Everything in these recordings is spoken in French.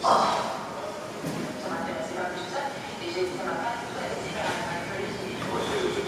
Ça m'intéressait pas plus que ça. Et j'ai dit, ça m'a pas du tout aidé à accueillir ces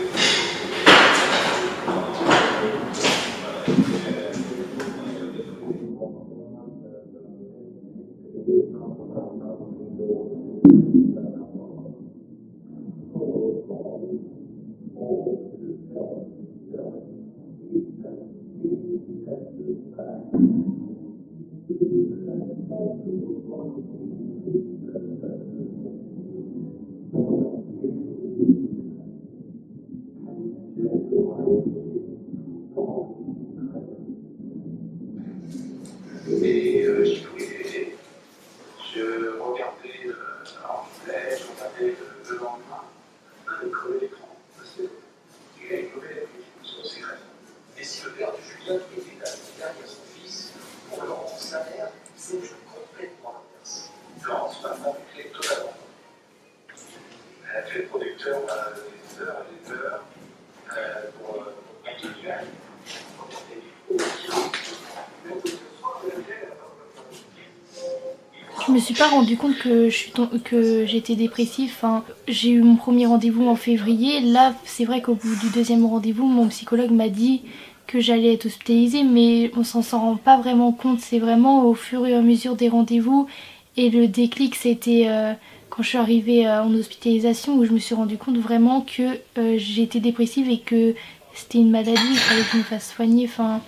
Et j'y pouvais. Je regardais en flèche, je regardais le lendemain, un crevé l'écran. Parce qu'il a écouté la son secret. Et si le père de Julien, qui était là, derrière son fils, pour Laurence, sa mère, c'est complètement l'inverse. Laurence m'a manipulé totalement. Elle a fait le producteur, des heures et des heures pour continuer. Je me suis pas rendu compte que j'étais dépressive. Enfin, j'ai eu mon premier rendez-vous en février. Là, c'est vrai qu'au bout du deuxième rendez-vous, mon psychologue m'a dit que j'allais être hospitalisée, mais on s'en rend pas vraiment compte. C'est vraiment au fur et à mesure des rendez-vous. Et le déclic, c'était quand je suis arrivée en hospitalisation, où je me suis rendu compte vraiment que j'étais dépressive et que c'était une maladie, il fallait que je me fasse soigner. Enfin,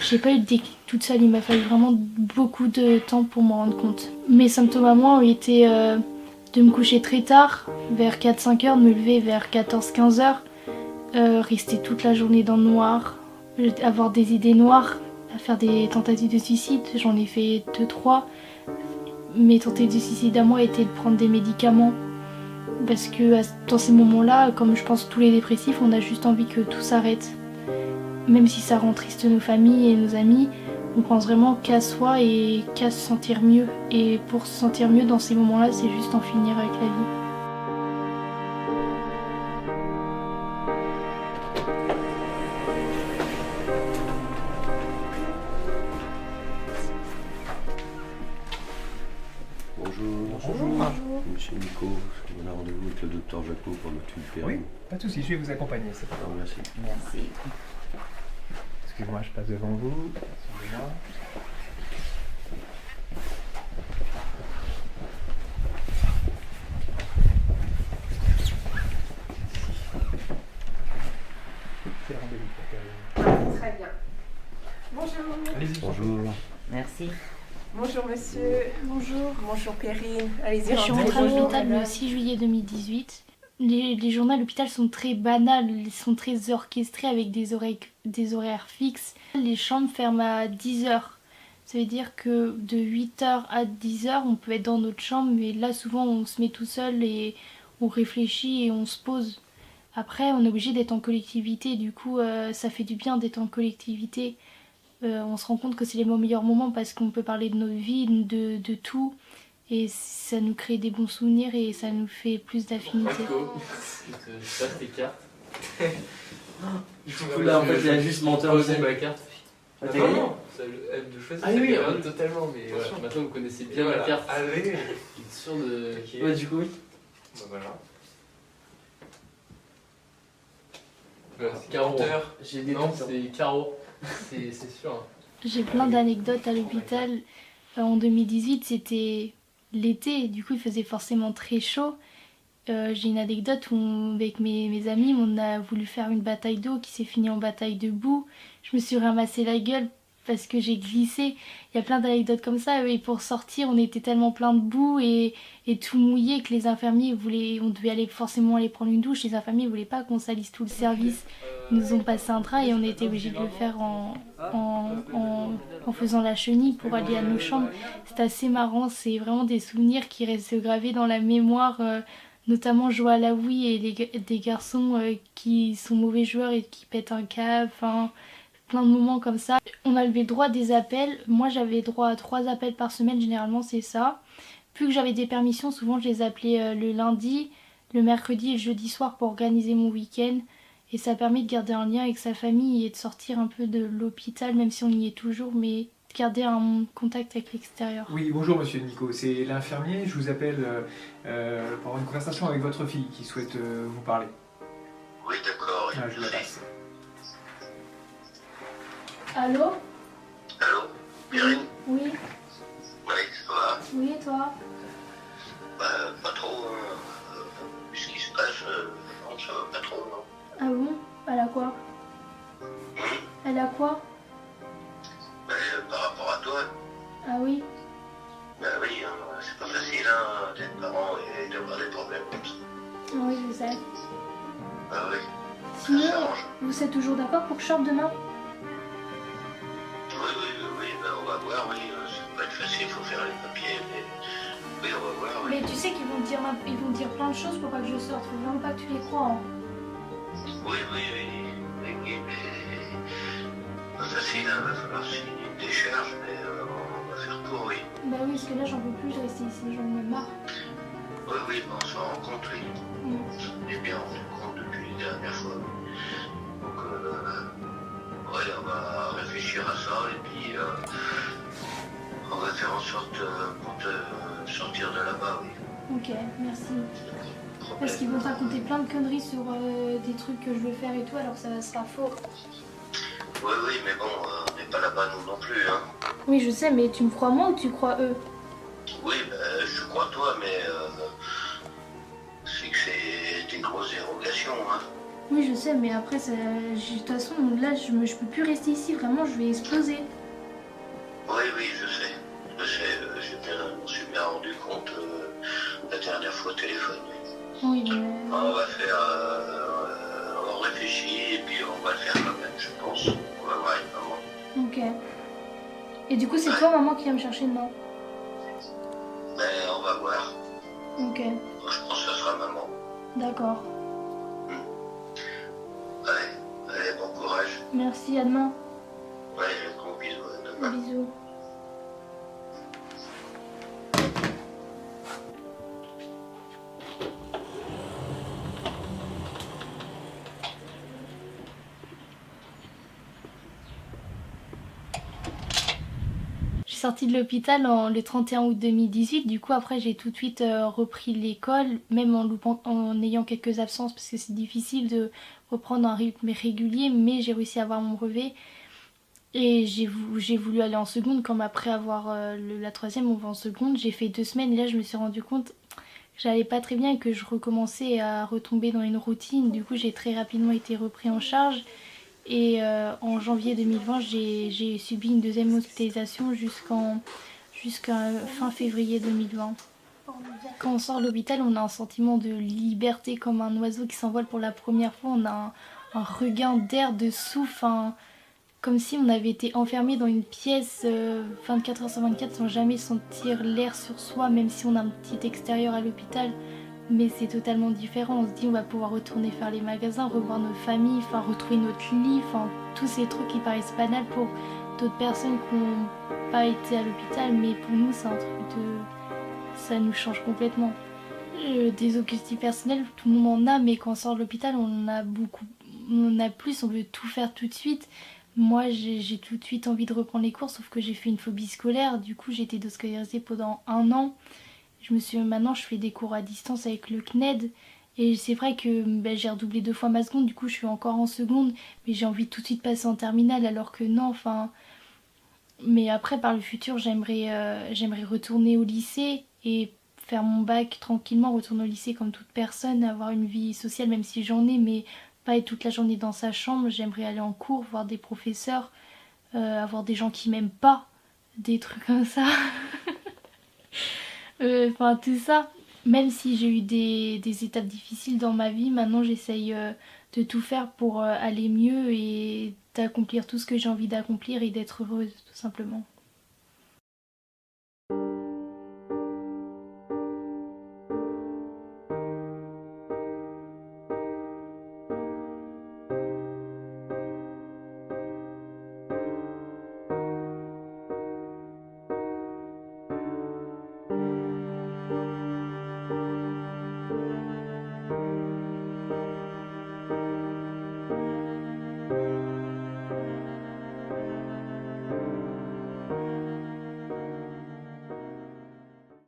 j'ai pas eu de déclic toute seule, il m'a fallu vraiment beaucoup de temps pour m'en rendre compte. Mes symptômes à moi ont été de me coucher très tard, vers 4-5 heures, de me lever vers 14-15 heures, rester toute la journée dans le noir, avoir des idées noires, à faire des tentatives de suicide, j'en ai fait 2-3. Mes tentatives de suicide à moi étaient de prendre des médicaments. Parce que dans ces moments-là, comme je pense tous les dépressifs, on a juste envie que tout s'arrête. Même si ça rend triste nos familles et nos amis, on pense vraiment qu'à soi et qu'à se sentir mieux. Et pour se sentir mieux dans ces moments-là, c'est juste en finir avec la vie. Bonjour. Bonjour. Monsieur Nico, on a rendez-vous avec le docteur Jaco pour le tube périn. Oui, pas de souci, je vais vous accompagner. C'est pas Ah, merci. Merci. Excusez-moi, je passe devant vous. Excusez-moi. C'est le rendez-vous pour Karine. Très bien. Bonjour. Allez-y. Bonjour. Merci. Bonjour monsieur. Bonjour. Bonjour Perrine. Allez-y, Je suis rentrez. rentrée à Bonjour, l'hôpital le madame. 6 juillet 2018. Les journées à l'hôpital sont très banales, ils sont très orchestrés avec des horaires fixes. Les chambres ferment à 10h. Ça veut dire que de 8h à 10h, on peut être dans notre chambre, mais là souvent on se met tout seul et on réfléchit et on se pose. Après, on est obligé d'être en collectivité, du coup ça fait du bien d'être en collectivité. On se rend compte que c'est les meilleurs moments parce qu'on peut parler de nos vies, de tout. Et ça nous crée des bons souvenirs et ça nous fait plus d'affinité. Marco, je passe tes cartes. Du coup, là, en fait, il y a juste menteur aussi ma carte. Ah, Non, non, ça aide de choisir. Ah oui, oui, totalement, mais voilà, maintenant vous connaissez bien ma carte. Allez. Je suis sûr de. Ok. Ouais, du coup, oui. Bah voilà. Voilà, c'est Caro. Menteur. J'ai des Non, doutes, hein. c'est Caro. C'est sûr. Hein. J'ai plein d'anecdotes à l'hôpital. En 2018, c'était l'été, du coup il faisait forcément très chaud. J'ai une anecdote où avec mes amis, on a voulu faire une bataille d'eau qui s'est finie en bataille de boue. Je me suis ramassé la gueule parce que j'ai glissé. Il y a plein d'anecdotes comme ça. Et pour sortir, on était tellement plein de boue et tout mouillé que les infirmiers on devait forcément aller prendre une douche. Les infirmiers voulaient pas qu'on salisse tout le service. Ils nous ont passé un drap et on était obligés de le faire en faisant la chenille pour aller à nos chambres. C'est assez marrant, c'est vraiment des souvenirs qui restent gravés dans la mémoire. Notamment jouer à la Wii et des garçons qui sont mauvais joueurs et qui pètent un câble, enfin plein de moments comme ça. On a levé le droit des appels, moi j'avais droit à 3 appels par semaine, généralement c'est ça. Plus que j'avais des permissions, souvent je les appelais le lundi, le mercredi et le jeudi soir pour organiser mon week-end. Et ça permet de garder un lien avec sa famille et de sortir un peu de l'hôpital, même si on y est toujours, mais garder un contact avec l'extérieur. Oui, bonjour monsieur Nico, c'est l'infirmier. Je vous appelle pour avoir une conversation avec votre fille qui souhaite vous parler. Oui, d'accord. Ah, je vous la passe. Allô? Allô, Perrine? Oui, Oui, ça va? oui et toi? Pas trop, vu ce qui se passe, non, ça va pas trop, non. Ah bon? Elle a quoi? Elle a quoi? Par rapport à toi, Ah oui? oui, c'est pas facile d'être parent et d'avoir des problèmes comme ça. Ah oui, je sais. Oui, ça Sinon, s'arrange. vous êtes toujours d'accord pour que je sorte demain? Oui, on va voir, oui, ça va pas être facile, il faut faire les papiers, mais oui, on va voir, oui. Mais tu sais qu'ils vont dire plein de choses pour pas que je sorte. Faut vraiment pas que tu les crois. Hein. Oui, mais pas facile, va falloir signer une décharge, mais on va faire pour, oui. Bah oui, parce que là j'en peux plus, je reste ici, j'en ai même marre. Oui, on s'en rend compte, oui. On est bien rendu compte depuis les dernières fois. Donc, on va réfléchir à ça et puis on va faire en sorte pour te sortir de là-bas, oui. Ok, merci. Problème. Parce qu'ils vont te raconter plein de conneries sur des trucs que je veux faire et tout, alors ça sera faux. Oui, mais bon, on n'est pas là-bas nous non plus, hein. Oui, je sais, mais tu me crois moi ou tu crois eux? Oui, je crois toi, mais c'est que c'est une grosse dérogation, hein. Oui, je sais, mais après, de toute façon, là, je peux plus rester ici, vraiment, je vais exploser. Oui, je sais. Je m'en suis bien rendu compte la dernière fois au téléphone. Oui. Oui, mais... On va faire... on réfléchit et puis on va le faire quand même, je pense. On va voir avec maman. Ok. Et du coup, c'est toi, maman, qui va me chercher demain? Mais on va voir. Ok, Je pense que ce sera maman. d'accord. Allez, bon courage. Merci, à demain. Ouais, gros bisous à demain. Bisous. Je suis sortie de l'hôpital le 31 août 2018, du coup après j'ai tout de suite repris l'école, même en ayant quelques absences parce que c'est difficile de reprendre un rythme régulier, mais j'ai réussi à avoir mon brevet et j'ai voulu aller en seconde. Comme après avoir la troisième on va en seconde, j'ai fait 2 semaines et là je me suis rendu compte que j'allais pas très bien et que je recommençais à retomber dans une routine. Du coup j'ai très rapidement été repris en charge. Et en janvier 2020, j'ai subi une deuxième hospitalisation jusqu'à fin février 2020. Quand on sort de l'hôpital, on a un sentiment de liberté comme un oiseau qui s'envole pour la première fois. On a un regain d'air, de souffle, comme si on avait été enfermé dans une pièce 24 heures sur 24 sans jamais sentir l'air sur soi, même si on a un petit extérieur à l'hôpital. Mais c'est totalement différent, on se dit on va pouvoir retourner faire les magasins, revoir nos familles, enfin retrouver notre lit, enfin tous ces trucs qui paraissent banals pour d'autres personnes qui n'ont pas été à l'hôpital, mais pour nous c'est un truc ça nous change complètement. Des objectifs personnels, tout le monde en a, mais quand on sort de l'hôpital on en a beaucoup, on en a plus, on veut tout faire tout de suite. Moi j'ai tout de suite envie de reprendre les cours, sauf que j'ai fait une phobie scolaire, du coup j'ai été déscolarisée pendant 1 an. Maintenant je fais des cours à distance avec le CNED et c'est vrai que j'ai redoublé 2 fois ma seconde, du coup je suis encore en seconde, mais j'ai envie de tout de suite passer en terminale alors que non, enfin... Mais après par le futur j'aimerais retourner au lycée et faire mon bac tranquillement, retourner au lycée comme toute personne, avoir une vie sociale même si j'en ai, mais pas être toute la journée dans sa chambre. J'aimerais aller en cours, voir des professeurs, avoir des gens qui m'aiment pas, des trucs comme ça. Enfin tout ça, même si j'ai eu des étapes difficiles dans ma vie, maintenant j'essaye de tout faire pour aller mieux et d'accomplir tout ce que j'ai envie d'accomplir et d'être heureuse tout simplement.